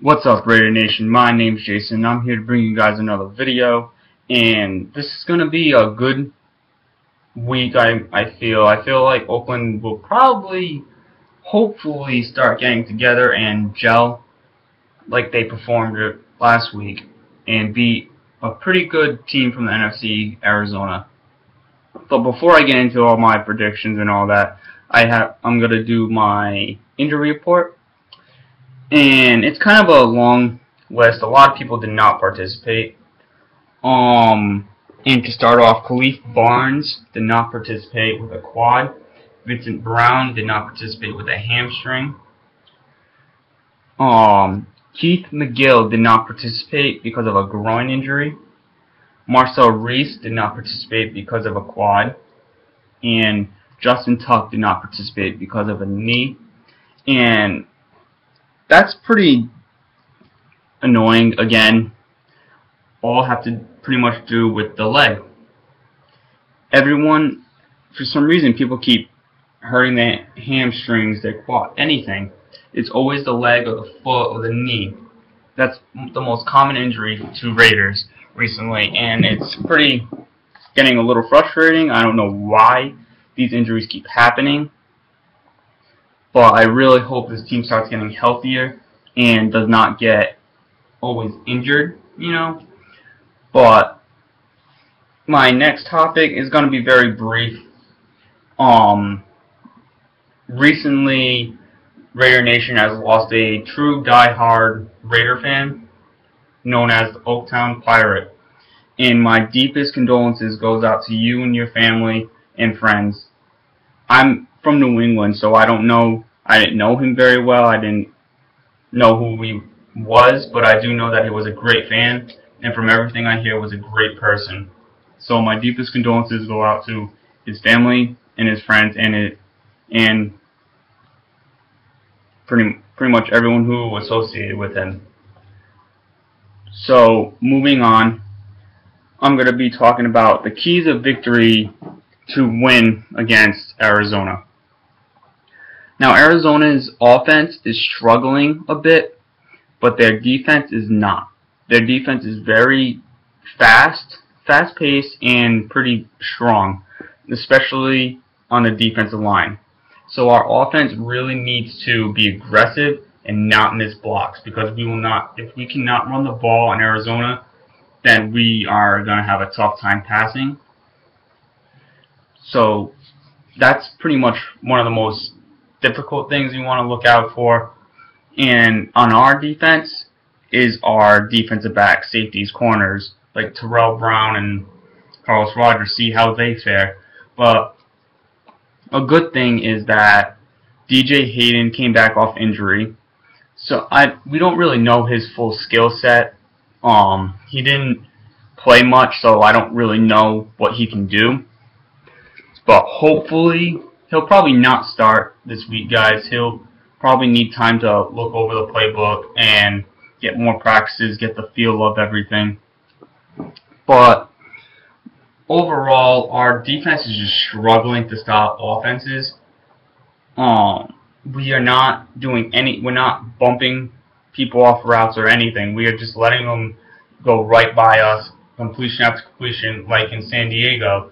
What's up, Raider Nation? My name's Jason. I'm here to bring you guys another video, and this is gonna be a good week. I feel like Oakland will probably, hopefully, start getting together and gel like they performed it last week, and beat a pretty good team from the NFC, Arizona. But before I get into all my predictions and all that, I'm gonna do my injury report. And it's kind of a long list. A lot of people did not participate. And to start off, Khalif Barnes did not participate with a quad. Vincent Brown did not participate with a hamstring. Keith McGill did not participate because of a groin injury. Marcel Reese did not participate because of a quad. And Justin Tuck did not participate because of a knee. And that's pretty annoying. Again, all have to pretty much do with the leg. Everyone, for some reason, people keep hurting their hamstrings, their quad, anything. It's always the leg or the foot or the knee. That's the most common injury to Raiders recently, and it's getting a little frustrating. I don't know why these injuries keep happening, but I really hope this team starts getting healthier and does not get always injured, But my next topic is going to be very brief. Recently, Raider Nation has lost a true die-hard Raider fan known as the Oaktown Pirate. And my deepest condolences goes out to you and your family and friends. I'm from New England, so I didn't know him very well. I didn't know who he was, but I do know that he was a great fan, and from everything I hear, was a great person. So my deepest condolences go out to his family and his friends, and pretty much everyone who was associated with him. So moving on, I'm going to be talking about the keys of victory to win against Arizona. Now, Arizona's offense is struggling a bit, but their defense is not. Their defense is very fast-paced, and pretty strong, especially on the defensive line. So our offense really needs to be aggressive and not miss blocks, because if we cannot run the ball in Arizona, then we are going to have a tough time passing. So that's pretty much one of the most difficult things you want to look out for. And on our defense is our defensive back, safeties, corners, like Terrell Brown and Carlos Rogers, see how they fare. But a good thing is that DJ Hayden came back off injury. So we don't really know his full skill set. He didn't play much, so I don't really know what he can do. But hopefully, he'll probably not start this week, guys. He'll probably need time to look over the playbook and get more practices, get the feel of everything. But overall, our defense is just struggling to stop offenses. We're not bumping people off routes or anything. We are just letting them go right by us, completion after completion, like in San Diego.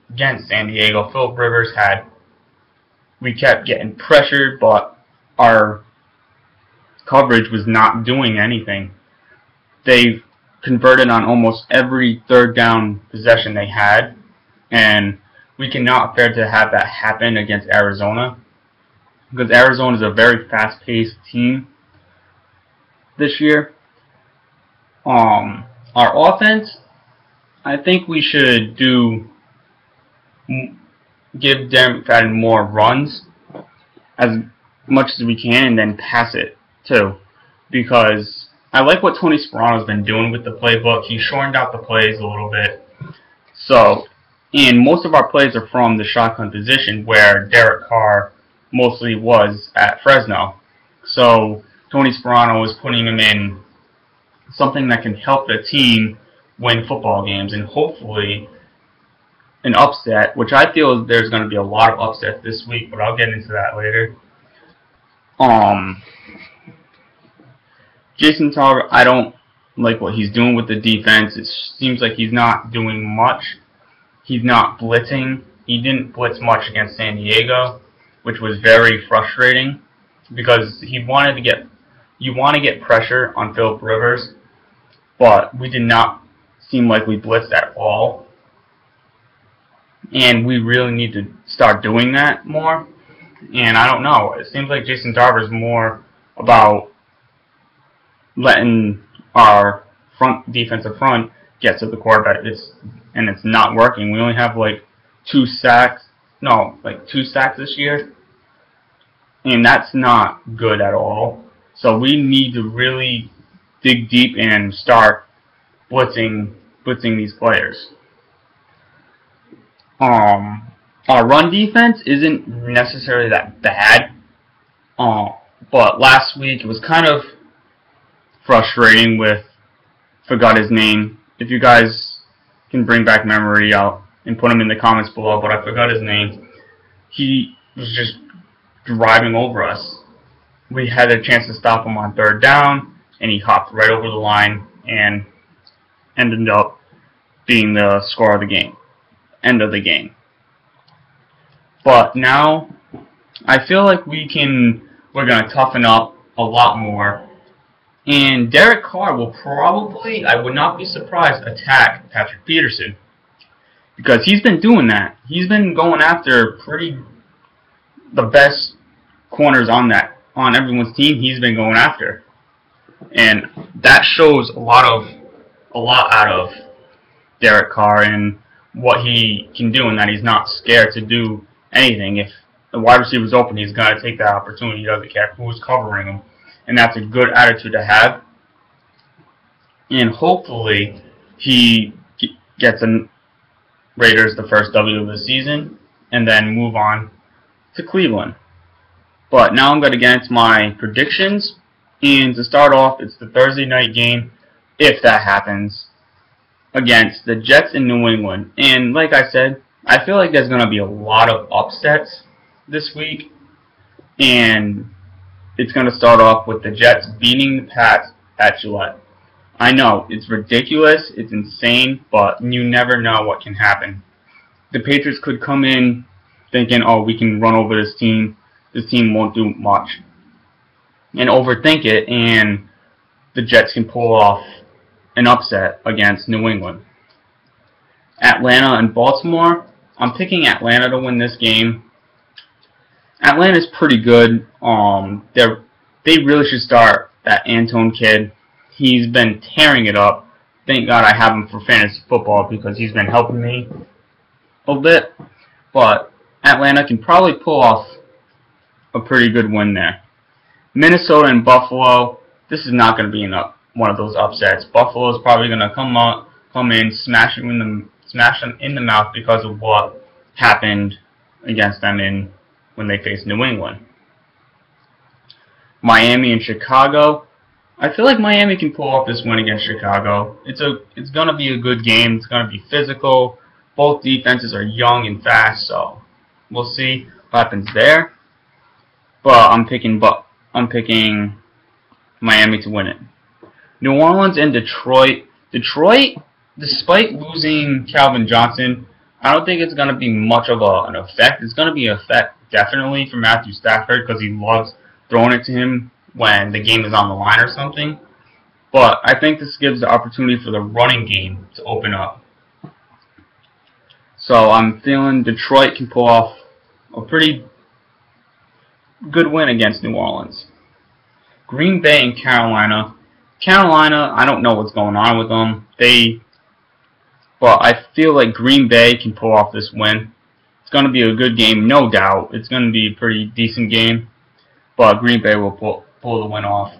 Against San Diego, Philip Rivers we kept getting pressured, but our coverage was not doing anything. They converted on almost every third down possession they had, and we cannot afford to have that happen against Arizona, because Arizona is a very fast-paced team this year. Our offense, I think we should give Darren McFadden more runs as much as we can, and then pass it too, because I like what Tony Sparano's been doing with the playbook. He shortened out the plays a little bit. And most of our plays are from the shotgun position, where Derek Carr mostly was at Fresno. So Tony Sparano is putting him in something that can help the team win football games, and hopefully an upset, which I feel there's going to be a lot of upsets this week, but I'll get into that later. Jason Tarver, I don't like what he's doing with the defense. It seems like he's not doing much. He's not blitzing. He didn't blitz much against San Diego, which was very frustrating because you want to get pressure on Philip Rivers, but we did not seem like we blitzed at all. And we really need to start doing that more. And I don't know. It seems like Jason Tarver is more about letting our defensive front get to the quarterback. It's not working. We only have like 2 sacks this year, and that's not good at all. So we need to really dig deep and start blitzing these players. Our run defense isn't necessarily that bad, but last week it was kind of frustrating with, forgot his name. If you guys can bring back memory out and put him in the comments below, but I forgot his name. He was just driving over us. We had a chance to stop him on 3rd down, and he hopped right over the line and ended up being the score of the game, end of the game. But now, I feel like we're going to toughen up a lot more. And Derek Carr will probably, I would not be surprised, attack Patrick Peterson. Because he's been doing that. He's been going after the best corners on everyone's team. He's been going after. And that shows a lot out of Derek Carr and what he can do, and that he's not scared to do anything. If the wide receiver's open, he's going to take that opportunity. He doesn't care who's covering him. And that's a good attitude to have. And hopefully he gets the Raiders the first W of the season and then move on to Cleveland. But now I'm going to get into my predictions. And to start off, it's the Thursday night game, if that happens, against the Jets in New England. And like I said, I feel like there's going to be a lot of upsets this week. And it's going to start off with the Jets beating the Pats at Gillette. I know, it's ridiculous, it's insane, but you never know what can happen. The Patriots could come in thinking, oh, we can run over this team won't do much, and overthink it, and the Jets can pull off an upset against New England. Atlanta and Baltimore, I'm picking Atlanta to win this game. Atlanta's pretty good. They really should start that Antone kid. He's been tearing it up. Thank God I have him for fantasy football because he's been helping me a bit. But Atlanta can probably pull off a pretty good win there. Minnesota and Buffalo, this is not going to be one of those upsets. Buffalo is probably going to come in, smash them in the mouth because of what happened against them when they faced New England. Miami and Chicago. I feel like Miami can pull off this win against Chicago. It's going to be a good game. It's going to be physical. Both defenses are young and fast, so we'll see what happens there. But I'm picking Miami to win it. New Orleans and Detroit. Detroit, despite losing Calvin Johnson, I don't think it's going to be much of an effect. It's going to be an effect definitely for Matthew Stafford because he loves throwing it to him when the game is on the line or something. But I think this gives the opportunity for the running game to open up. So I'm feeling Detroit can pull off a pretty good win against New Orleans. Green Bay and Carolina. Carolina, I don't know what's going on with them. But I feel like Green Bay can pull off this win. It's going to be a good game, no doubt. It's going to be a pretty decent game. But Green Bay will pull the win off.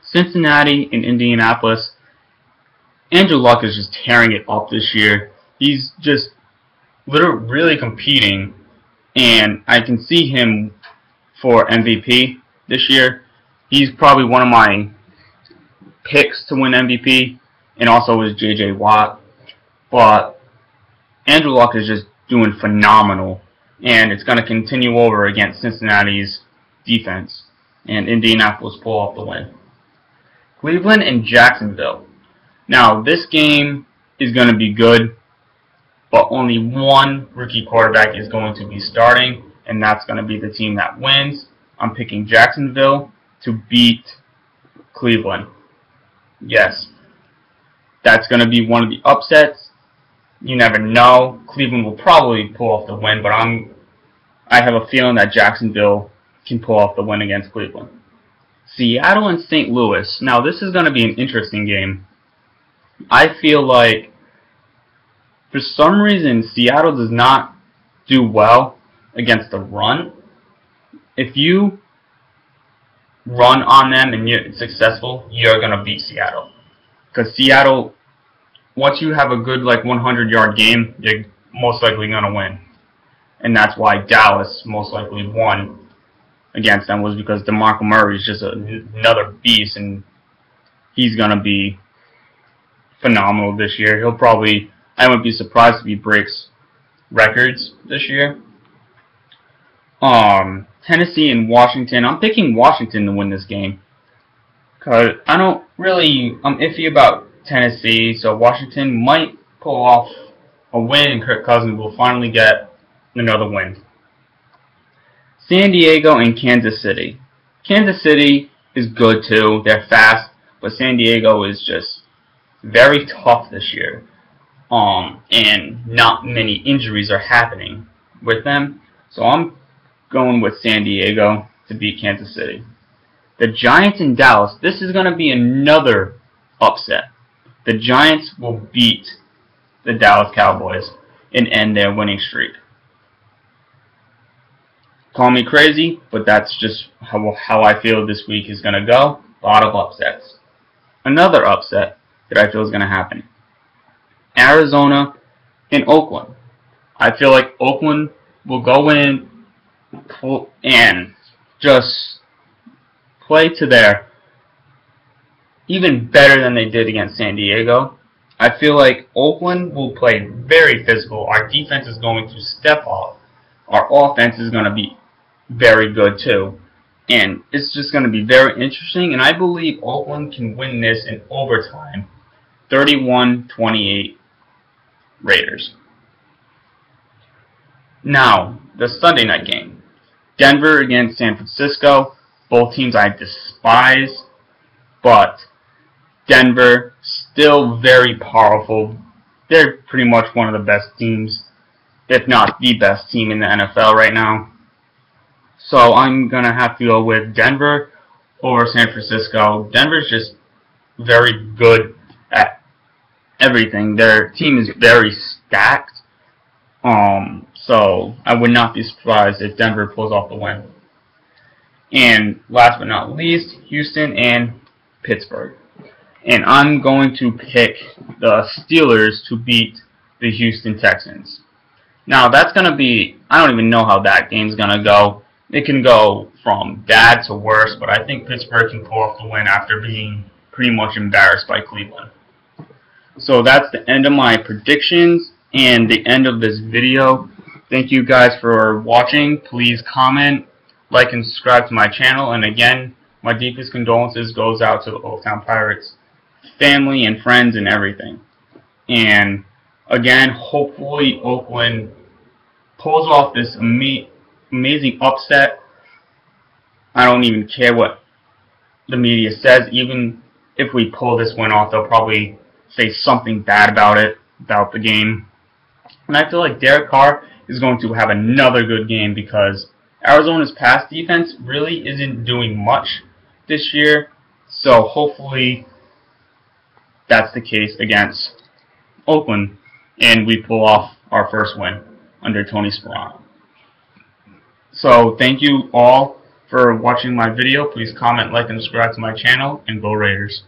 Cincinnati and Indianapolis. Andrew Luck is just tearing it up this year. He's just literally really competing. And I can see him for MVP this year. He's probably one of my picks to win MVP. And also is J.J. Watt. But Andrew Luck is just doing phenomenal. And it's going to continue over against Cincinnati's defense. and Indianapolis pull off the win. Cleveland and Jacksonville. Now, this game is going to be good, but only one rookie quarterback is going to be starting, and that's going to be the team that wins. I'm picking Jacksonville to beat Cleveland. Yes, that's going to be one of the upsets. You never know. Cleveland will probably pull off the win, but I have a feeling that Jacksonville can pull off the win against Cleveland. Seattle and St. Louis. Now, this is going to be an interesting game. I feel like, for some reason, Seattle does not do well against the run. If you run on them and you're successful, you're going to beat Seattle. Because Seattle, once you have a good 100-yard game, you're most likely going to win. And that's why Dallas most likely won against them, was because DeMarco Murray is just another beast, and he's going to be phenomenal this year. I wouldn't be surprised if he breaks records this year. Tennessee and Washington. I'm picking Washington to win this game, because I'm iffy about Tennessee, so Washington might pull off a win, and Kirk Cousins will finally get another win. San Diego and Kansas City. Kansas City is good too. They're fast, but San Diego is just very tough this year. And not many injuries are happening with them. So I'm going with San Diego to beat Kansas City. The Giants and Dallas. This is going to be another upset. The Giants will beat the Dallas Cowboys and end their winning streak. Call me crazy, but that's just how I feel this week is going to go. A lot of upsets. Another upset that I feel is going to happen. Arizona and Oakland. I feel like Oakland will go in and just play to their even better than they did against San Diego. I feel like Oakland will play very physical. Our defense is going to step up. Our offense is going to be very good too. And it's just going to be very interesting. And I believe Oakland can win this in overtime. 31-28 Raiders. Now, the Sunday night game. Denver against San Francisco. Both teams I despise. But Denver, still very powerful. They're pretty much one of the best teams, if not the best team in the NFL right now. So I'm going to have to go with Denver over San Francisco. Denver's just very good at everything. Their team is very stacked. So I would not be surprised if Denver pulls off the win. And last but not least, Houston and Pittsburgh. And I'm going to pick the Steelers to beat the Houston Texans. Now that's going to be, I don't even know how that game's going to go. It can go from bad to worse, but I think Pittsburgh can pull off the win after being pretty much embarrassed by Cleveland. So that's the end of my predictions and the end of this video. Thank you guys for watching. Please comment, like, and subscribe to my channel. And again, my deepest condolences goes out to the Old Town Pirates family and friends and everything. And again, hopefully Oakland pulls off this amazing upset. I don't even care what the media says. Even if we pull this one off, they'll probably say something bad about it, about the game. And I feel like Derek Carr is going to have another good game, because Arizona's pass defense really isn't doing much this year. So hopefully that's the case against Oakland, and we pull off our first win under Tony Sparano. So thank you all for watching my video. Please comment, like, and subscribe to my channel, and go Raiders.